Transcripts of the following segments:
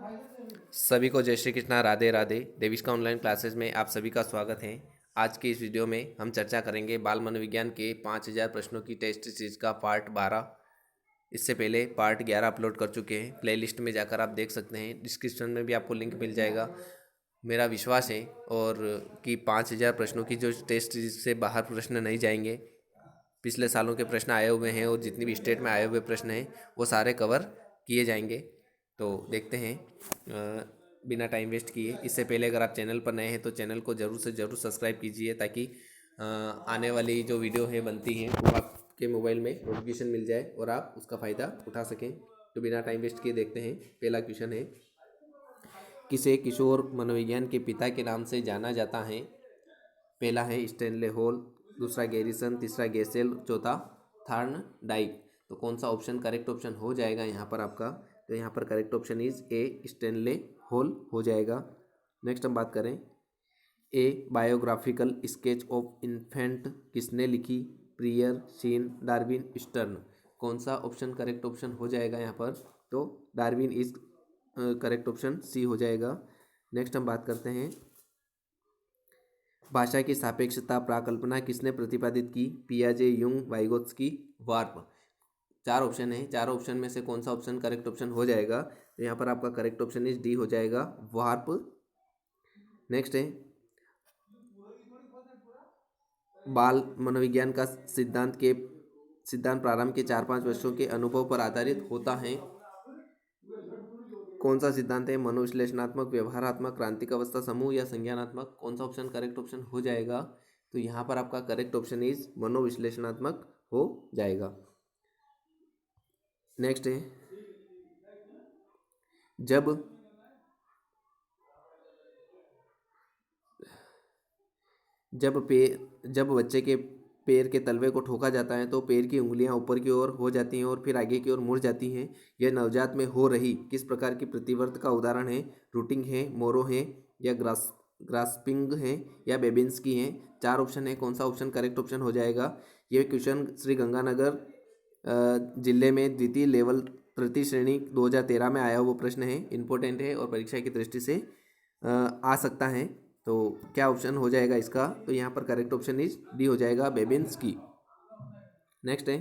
सभी को जय श्री कृष्णा, राधे राधे। देविष्का ऑनलाइन क्लासेस में आप सभी का स्वागत है। आज की इस वीडियो में हम चर्चा करेंगे बाल मनोविज्ञान के 5000 प्रश्नों की टेस्ट सीरीज का पार्ट 12। इससे पहले पार्ट 11 अपलोड कर चुके हैं, प्लेलिस्ट में जाकर आप देख सकते हैं। डिस्क्रिप्शन में भी आपको लिंक मिल जाएगा। मेरा विश्वास है और कि 5000 प्रश्नों की जो टेस्ट सीरीज से बाहर प्रश्न नहीं जाएंगे। पिछले सालों के प्रश्न आए हुए हैं और जितनी भी स्टेट में आए हुए प्रश्न हैं वो सारे कवर किए जाएंगे। तो देखते हैं बिना टाइम वेस्ट किए। इससे पहले अगर आप चैनल पर नए हैं तो चैनल को ज़रूर से ज़रूर सब्सक्राइब कीजिए, ताकि आने वाली जो वीडियो है बनती हैं वो आपके मोबाइल में नोटिफिकेशन मिल जाए और आप उसका फ़ायदा उठा सकें। तो बिना टाइम वेस्ट किए देखते हैं। पहला क्वेश्चन है, किसे किशोर मनोविज्ञान के पिता के नाम से जाना जाता है? पहला है स्टेनले हॉल, दूसरा गैरिसन, तीसरा गेसेल, चौथा थार्नडाइक। तो कौन सा ऑप्शन करेक्ट ऑप्शन हो जाएगा यहाँ पर आपका? तो यहाँ पर correct option is a, Stanley hall हो जाएगा। नेक्स्ट हम बात करें, ए बायोग्राफिकल स्केच ऑफ इन्फेंट किसने लिखी? प्रियर, शीन, डार्विन, स्टर्न। कौन सा ऑप्शन करेक्ट ऑप्शन हो जाएगा यहाँ पर? तो डार्विन इज करेक्ट ऑप्शन, सी हो जाएगा। नेक्स्ट हम बात करते हैं, भाषा की सापेक्षता प्राकल्पना किसने प्रतिपादित की? पियाजे, युंग, वाइगोत्स्की, वार्प। चार ऑप्शन है, चार ऑप्शन में से कौन सा ऑप्शन करेक्ट ऑप्शन हो जाएगा? तो यहाँ पर आपका करेक्ट ऑप्शन इज डी हो जाएगा, वार्प। नेक्स्ट है, बाल मनोविज्ञान का सिद्धांत प्रारंभ के 4-5 वर्षों के अनुभव पर आधारित होता है। कौन सा सिद्धांत है? मनोविश्लेषणात्मक, व्यवहारात्मक, क्रांतिक अवस्था समूह या संज्ञानात्मक। कौन सा ऑप्शन करेक्ट ऑप्शन हो जाएगा? तो यहाँ पर आपका करेक्ट ऑप्शन इज मनोविश्लेषणात्मक हो जाएगा। नेक्स्ट है, जब जब बच्चे के पैर के तलवे को ठोका जाता है तो पैर की उंगलियां ऊपर की ओर हो जाती हैं और फिर आगे की ओर मुड़ जाती हैं। यह नवजात में हो रही किस प्रकार की प्रतिवर्त का उदाहरण है? रूटिंग है, मोरो है, या ग्रास्पिंग है, या बेबिंस्की है। चार ऑप्शन है, कौन सा ऑप्शन करेक्ट ऑप्शन हो जाएगा? यह क्वेश्चन श्री गंगानगर जिले में द्वितीय लेवल तृतीय श्रेणी 2013 में आया हुआ प्रश्न है। इंपॉर्टेंट है और परीक्षा की दृष्टि से आ सकता है। तो क्या ऑप्शन हो जाएगा इसका? तो यहाँ पर करेक्ट ऑप्शन इज डी हो जाएगा, बेबिंस्की। नेक्स्ट है,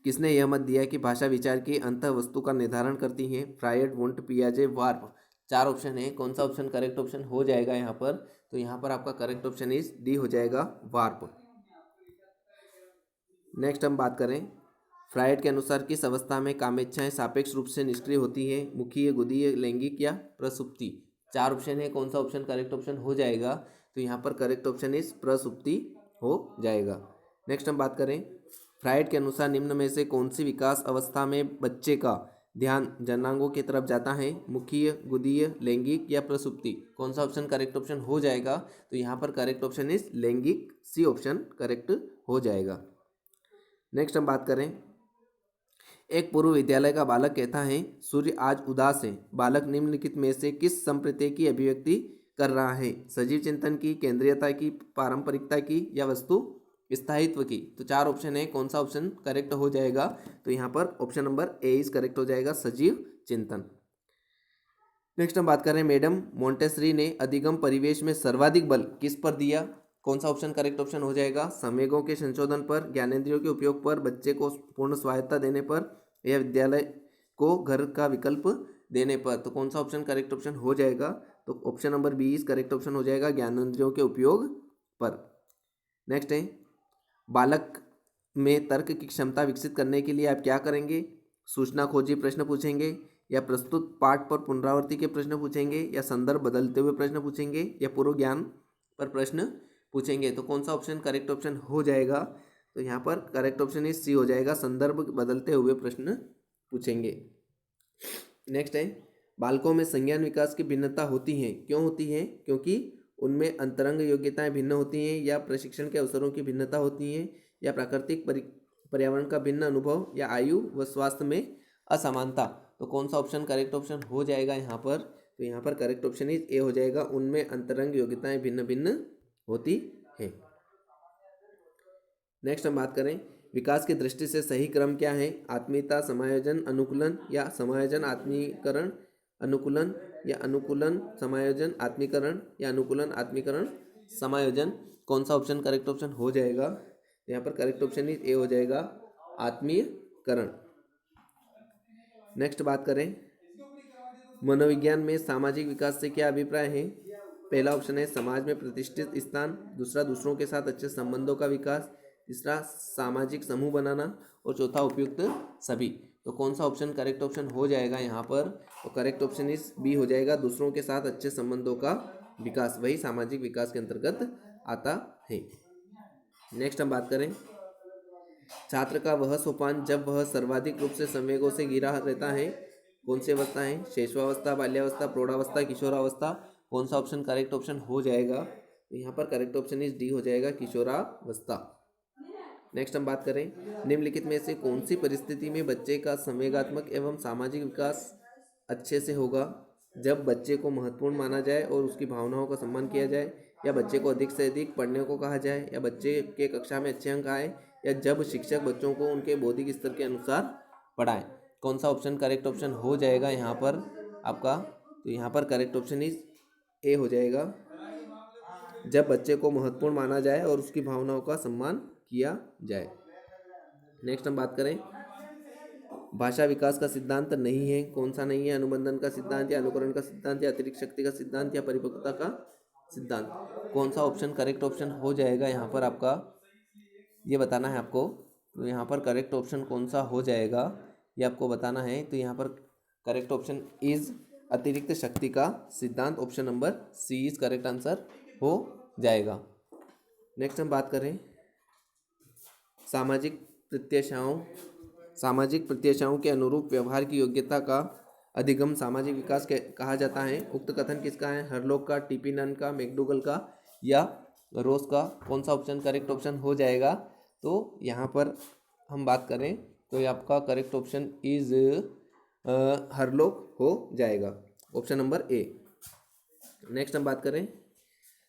किसने यह मत दिया कि भाषा विचार की अंतः वस्तु का निर्धारण करती है? फ्रायड, वुंट, पियाजे, वार्प। चार ऑप्शन है, कौन सा ऑप्शन करेक्ट ऑप्शन हो जाएगा यहाँ पर? तो यहाँ पर आपका करेक्ट ऑप्शन इज डी हो जाएगा, वार्प। नेक्स्ट हम बात करें, फ्रायड के अनुसार किस अवस्था में कामेच्छाएं सापेक्ष रूप से निष्क्रिय होती है? मुखीय, गुदीय, लैंगिक या प्रसुप्ति। चार ऑप्शन है, कौन सा ऑप्शन करेक्ट ऑप्शन हो जाएगा? तो यहाँ पर करेक्ट ऑप्शन इज प्रसुप्ति हो जाएगा। नेक्स्ट हम बात करें, फ्रायड के अनुसार निम्न में से कौन सी विकास अवस्था में बच्चे का ध्यान जननांगों की तरफ जाता है? मुखीय, गुदीय, लैंगिक या प्रसुप्ति। कौन सा ऑप्शन करेक्ट ऑप्शन हो जाएगा? तो यहाँ पर करेक्ट ऑप्शन इज लैंगिक, सी ऑप्शन करेक्ट हो जाएगा। नेक्स्ट हम बात करें, एक पूर्व विद्यालय का बालक कहता है, सूर्य आज उदास है। बालक निम्नलिखित में से किस संप्रत्यय की अभिव्यक्ति कर रहा है? सजीव चिंतन की, केंद्रीयता की, पारंपरिकता की, या वस्तु स्थायित्व की। तो चार ऑप्शन है, कौन सा ऑप्शन करेक्ट हो जाएगा? तो यहाँ पर option number A is correct हो जाएगा, सजीव चिंतन। नेक्स्ट हम बात कर रहे हैं, मैडम मोंटेसरी ने अधिगम परिवेश में सर्वाधिक बल किस पर दिया? कौन सा ऑप्शन करेक्ट ऑप्शन हो जाएगा? संवेगों के संशोधन पर, ज्ञानेंद्रियों के उपयोग पर, बच्चे को पूर्ण स्वायत्ता देने पर, या विद्यालय को घर का विकल्प देने पर। तो कौन सा ऑप्शन करेक्ट ऑप्शन हो जाएगा? तो option number B is correct option हो जाएगा, ज्ञानेंद्रियों के उपयोग पर। नेक्स्ट है, बालक में तर्क की क्षमता विकसित करने के लिए आप क्या करेंगे? सूचना खोजी प्रश्न पूछेंगे, या प्रस्तुत पाठ पर पुनरावृत्ति के प्रश्न पूछेंगे, या संदर्भ बदलते हुए प्रश्न पूछेंगे, या पूर्व ज्ञान पर प्रश्न पूछेंगे। तो कौन सा ऑप्शन करेक्ट ऑप्शन हो जाएगा? तो यहाँ पर करेक्ट ऑप्शन इज सी हो जाएगा, संदर्भ बदलते हुए प्रश्न पूछेंगे। नेक्स्ट है, बालकों में संज्ञान विकास की भिन्नता होती है, क्यों होती है? क्योंकि उनमें अंतरंग योग्यताएं भिन्न होती हैं, या प्रशिक्षण के अवसरों की भिन्नता होती है, या प्राकृतिक पर्यावरण का भिन्न अनुभव, या आयु व स्वास्थ्य में असमानता। तो कौन सा ऑप्शन करेक्ट ऑप्शन हो जाएगा यहाँ पर? तो यहाँ पर करेक्ट ऑप्शन इज ए हो जाएगा, उनमें अंतरंग योग्यताएं भिन्न भिन्न होती है। नेक्स्ट हम बात करें, विकास की दृष्टि से सही क्रम क्या है? आत्मीयता, समायोजन, अनुकूलन, या समायोजन, आत्मीकरण, अनुकूलन या अनुकूलन समायोजन आत्मीकरण या अनुकूलन आत्मीकरण समायोजन। कौन सा ऑप्शन करेक्ट ऑप्शन हो जाएगा? यहाँ पर करेक्ट ऑप्शन ए हो जाएगा, आत्मीयकरण। नेक्स्ट बात करें, मनोविज्ञान में सामाजिक विकास से क्या अभिप्राय है? पहला ऑप्शन है समाज में प्रतिष्ठित स्थान, दूसरा दूसरों के साथ अच्छे संबंधों का विकास, तीसरा सामाजिक समूह बनाना और चौथा उपयुक्त सभी। तो कौन सा ऑप्शन करेक्ट ऑप्शन हो जाएगा यहाँ पर? तो करेक्ट ऑप्शन इस बी हो जाएगा, दूसरों के साथ अच्छे संबंधों का विकास, वही सामाजिक विकास के अंतर्गत आता है। नेक्स्ट हम बात करें, छात्र का वह सोपान जब वह सर्वाधिक रूप से संवेगों से घिरा रहता है, कौन सी अवस्था है? शैशवावस्था, बाल्यावस्था, प्रौढ़ावस्था, किशोरावस्था। कौन सा ऑप्शन करेक्ट ऑप्शन हो जाएगा? तो यहाँ पर करेक्ट ऑप्शन इस डी हो जाएगा, किशोरावस्था। नेक्स्ट हम बात करें, निम्नलिखित में से कौन सी परिस्थिति में बच्चे का संवेगात्मक एवं सामाजिक विकास अच्छे से होगा? जब बच्चे को महत्वपूर्ण माना जाए और उसकी भावनाओं का सम्मान किया जाए, या बच्चे को अधिक से अधिक पढ़ने को कहा जाए, या बच्चे के कक्षा में अच्छे अंक आए, या जब शिक्षक बच्चों को उनके बौद्धिक स्तर के अनुसार पढ़ाए। कौन सा ऑप्शन करेक्ट ऑप्शन हो जाएगा यहाँ पर आपका? तो यहाँ पर करेक्ट ऑप्शन इज ए हो जाएगा, जब बच्चे को महत्वपूर्ण माना जाए और उसकी भावनाओं का सम्मान किया जाए। नेक्स्ट हम बात करें, भाषा विकास का सिद्धांत नहीं है, कौन सा नहीं है? अनुबंधन का सिद्धांत, या अनुकरण का सिद्धांत, या अतिरिक्त शक्ति का सिद्धांत, या परिपक्वता का सिद्धांत। कौन सा ऑप्शन करेक्ट ऑप्शन हो जाएगा यहाँ पर आपका? ये बताना है आपको। तो यहाँ पर करेक्ट ऑप्शन कौन सा हो जाएगा ये आपको बताना है। तो यहाँ पर करेक्ट ऑप्शन इज अतिरिक्त शक्ति का सिद्धांत, option number C is correct answer हो जाएगा। नेक्स्ट हम बात करें, सामाजिक प्रत्याशाओं के अनुरूप व्यवहार की योग्यता का अधिगम सामाजिक विकास के कहा जाता है। उक्त कथन किसका है? हरलॉक का, टीपी नन का, मैकडूगल का, या रोज का। कौन सा ऑप्शन करेक्ट ऑप्शन हो जाएगा? तो यहाँ पर हम बात करें तो ये आपका करेक्ट ऑप्शन इज हरलॉक हो जाएगा, ऑप्शन नंबर ए। नेक्स्ट हम बात करें,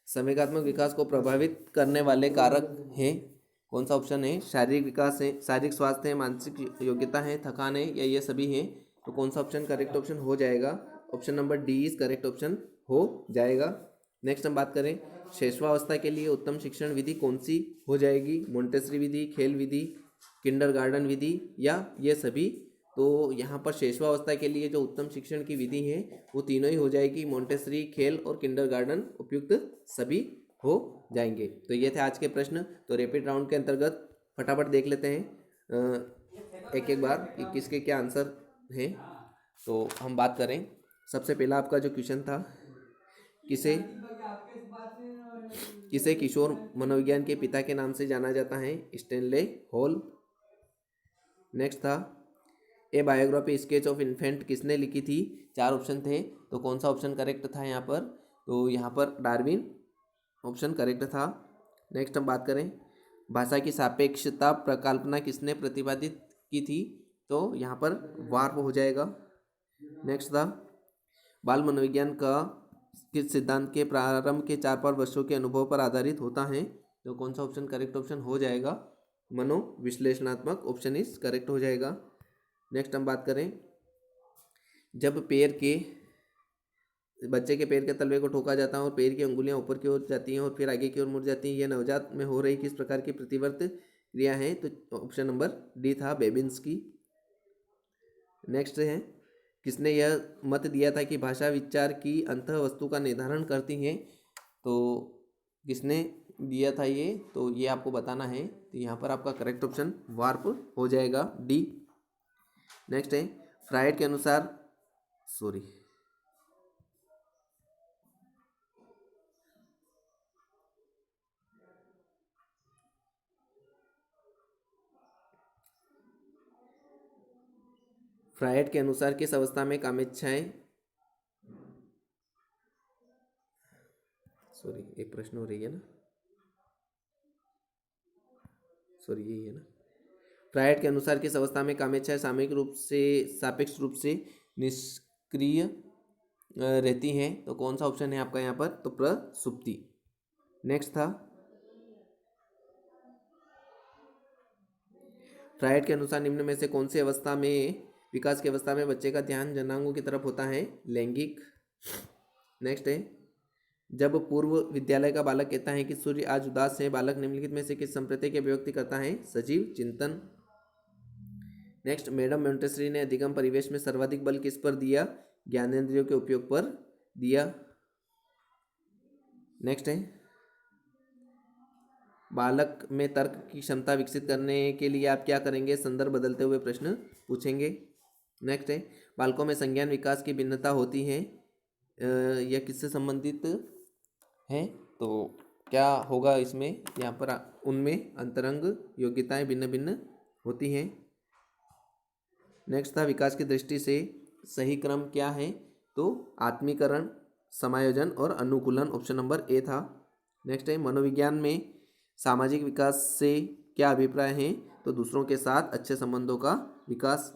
संवेगात्मक विकास को प्रभावित करने वाले कारक हैं, कौन सा ऑप्शन है? शारीरिक विकास है, शारीरिक स्वास्थ्य है, मानसिक योग्यता है, थकान है, या ये सभी हैं। तो कौन सा ऑप्शन करेक्ट ऑप्शन हो जाएगा? Option number D is correct option हो जाएगा। नेक्स्ट हम बात करें, शैशवावस्था के लिए उत्तम शिक्षण विधि कौन सी हो जाएगी? मोंटेसरी विधि, खेल विधि, किंडरगार्टन विधि, या ये सभी। तो यहाँ पर शैशवावस्था के लिए जो उत्तम शिक्षण की विधि है वो तीनों ही हो जाएगी, मोंटेसरी, खेल और किंडरगार्टन उपयुक्त सभी हो जाएंगे। तो ये थे आज के प्रश्न। तो रैपिड राउंड के अंतर्गत फटाफट देख लेते हैं एक एक बार कि किसके क्या आंसर हैं। तो हम बात करें, सबसे पहला आपका जो क्वेश्चन था, किसे किशोर मनोविज्ञान के पिता के नाम से जाना जाता है? Stanley hall. नेक्स्ट था, ए बायोग्राफी स्केच ऑफ इन्फेंट किसने लिखी थी? 4 ऑप्शन थे, तो कौन सा ऑप्शन करेक्ट था यहाँ पर? तो यहाँ पर डार्विन ऑप्शन करेक्ट था। नेक्स्ट हम बात करें, भाषा की सापेक्षता प्रकल्पना किसने प्रतिपादित की थी? तो यहाँ पर वार्प हो जाएगा। नेक्स्ट था, बाल मनोविज्ञान का किस सिद्धांत के प्रारंभ के 4-5 वर्षों के अनुभव पर आधारित होता है? तो कौन सा ऑप्शन करेक्ट ऑप्शन हो जाएगा? मनोविश्लेषणात्मक, ऑप्शन इज करेक्ट हो जाएगा। नेक्स्ट हम बात करें, जब बच्चे के पैर के तलवे को ठोका जाता है और पैर की अंगुलियां ऊपर की ओर जाती हैं और फिर आगे की ओर मुड़ जाती हैं, यह नवजात में हो रही किस प्रकार की प्रतिवर्त क्रिया है? तो ऑप्शन नंबर डी था, बेबिन्स्की। नेक्स्ट है, किसने यह मत दिया था कि भाषा विचार की अंतः वस्तु का निर्धारण करती है? तो किसने दिया था ये? तो ये आपको बताना है। तो यहाँ पर आपका करेक्ट ऑप्शन वार्प हो जाएगा, डी। नेक्स्ट है, फ्राइड के अनुसार फ्राइड के अनुसार किस अवस्था में कामेच्छाएं, एक प्रश्न हो रही है ना, यही है ना। फ्राइड के अनुसार किस अवस्था में कामेच्छाएं सापेक्ष रूप से निष्क्रिय रहती हैं? तो कौन सा ऑप्शन है आपका यहाँ पर? तो प्रसुप्ति। नेक्स्ट था, फ्राइड के अनुसार निम्न में से कौन सी अवस्था में विकास की अवस्था में बच्चे का ध्यान जनांगों की तरफ होता है, लैंगिक। नेक्स्ट है, जब पूर्व विद्यालय का बालक कहता है कि सूर्य आज उदास है, बालक निम्नलिखित में से किस संप्रति की अभिव्यक्ति करता है, सजीव चिंतन। नेक्स्ट, मैडम मोंटेसरी ने अधिगम परिवेश में सर्वाधिक बल किस पर दिया, ज्ञानेंद्रियों के उपयोग पर दिया। नेक्स्ट है, बालक में तर्क की क्षमता विकसित करने के लिए आप क्या करेंगे, संदर्भ बदलते हुए प्रश्न पूछेंगे। नेक्स्ट है, बालकों में संज्ञान विकास की भिन्नता होती है, यह किससे संबंधित है, तो क्या होगा इसमें, यहाँ पर उनमें अंतरंग योग्यताएं भिन्न भिन्न होती हैं। नेक्स्ट था, विकास की दृष्टि से सही क्रम क्या है, तो आत्मीकरण, समायोजन और अनुकूलन, ऑप्शन नंबर ए था। नेक्स्ट है, मनोविज्ञान में सामाजिक विकास से क्या अभिप्राय है, तो दूसरों के साथ अच्छे संबंधों का विकास।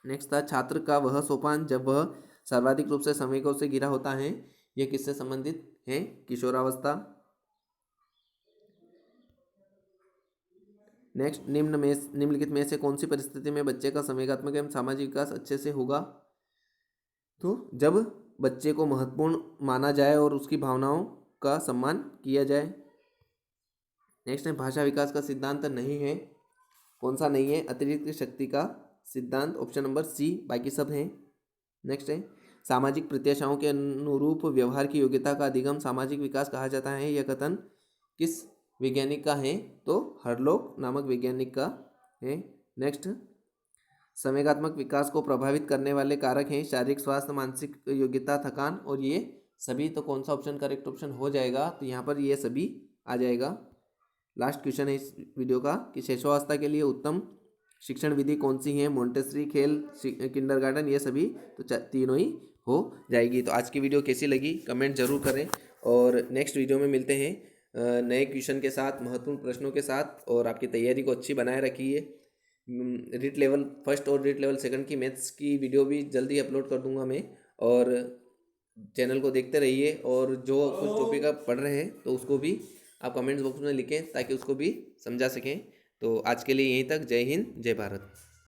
नेक्स्ट था, छात्र का वह सोपान जब वह सर्वाधिक रूप से संवेगों से घिरा होता है, यह किससे संबंधित है, किशोरावस्था। नेक्स्ट, निम्नलिखित में से कौन सी परिस्थिति में बच्चे का संवेगात्मक एवं सामाजिक विकास अच्छे से होगा, तो जब बच्चे को महत्वपूर्ण माना जाए और उसकी भावनाओं का सम्मान किया जाए। नेक्स्ट है, भाषा विकास का सिद्धांत नहीं है, कौन सा नहीं है, अतिरिक्त शक्ति का सिद्धांत, ऑप्शन नंबर सी, बाकी सब हैं। नेक्स्ट है, सामाजिक प्रत्याशाओं के अनुरूप व्यवहार की योग्यता का अधिगम सामाजिक विकास कहा जाता है, यह कथन किस वैज्ञानिक का है, तो हरलोक नामक वैज्ञानिक का है। नेक्स्ट, संवेगात्मक विकास को प्रभावित करने वाले कारक हैं शारीरिक स्वास्थ्य, मानसिक योग्यता, थकान, और ये सभी, तो कौन सा ऑप्शन करेक्ट ऑप्शन हो जाएगा, तो यहाँ पर ये सभी आ जाएगा। लास्ट क्वेश्चन है इस वीडियो का कि शिशुअवस्था के लिए उत्तम शिक्षण विधि कौन सी है, मोंटेसरी, खेल, किंडरगार्टन, ये सभी, तो तीनों ही हो जाएगी। तो आज की वीडियो कैसी लगी कमेंट जरूर करें, और नेक्स्ट वीडियो में मिलते हैं नए क्वेश्चन के साथ, महत्वपूर्ण प्रश्नों के साथ, और आपकी तैयारी को अच्छी बनाए रखिए। रीट लेवल फर्स्ट और रीट लेवल सेकंड की मैथ्स की वीडियो भी जल्दी अपलोड कर दूंगा मैं, और चैनल को देखते रहिए, और जो कुछ टॉपिक आप पढ़ रहे हैं तो उसको भी आप कमेंट्स बॉक्स में लिखें ताकि उसको भी समझा सकें। तो आज के लिए यहीं तक, जय हिंद, जय भारत।